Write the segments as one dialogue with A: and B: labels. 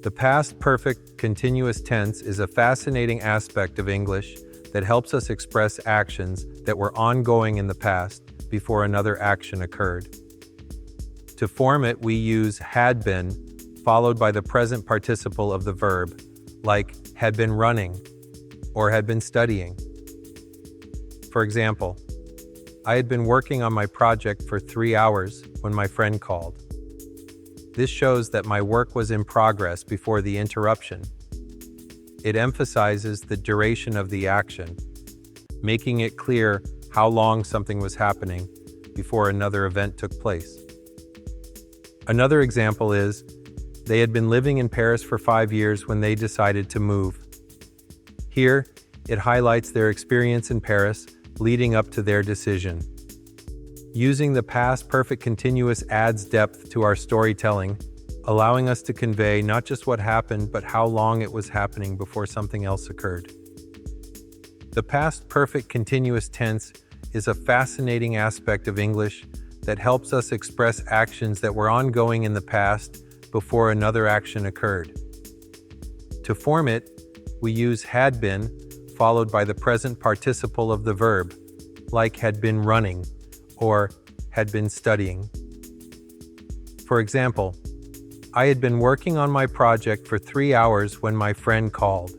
A: The past perfect continuous tense is a fascinating aspect of English that helps us express actions that were ongoing in the past before another action occurred. To form it, we use had been, followed by the present participle of the verb, like had been running or had been studying. For example, I had been working on my project for 3 hours when my friend called. This shows that my work was in progress before the interruption. It emphasizes the duration of the action, making it clear how long something was happening before another event took place. Another example is, they had been living in Paris for 5 years when they decided to move. Here, it highlights their experience in Paris leading up to their decision. Using the past perfect continuous adds depth to our storytelling, allowing us to convey not just what happened, but how long it was happening before something else occurred. The past perfect continuous tense is a fascinating aspect of English that helps us express actions that were ongoing in the past before another action occurred. To form it, we use had been, followed by the present participle of the verb, like had been running or had been studying. For example, I had been working on my project for 3 hours when my friend called.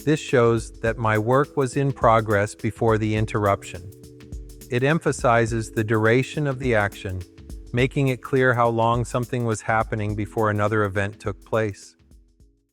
A: This shows that my work was in progress before the interruption. It emphasizes the duration of the action, making it clear how long something was happening before another event took place.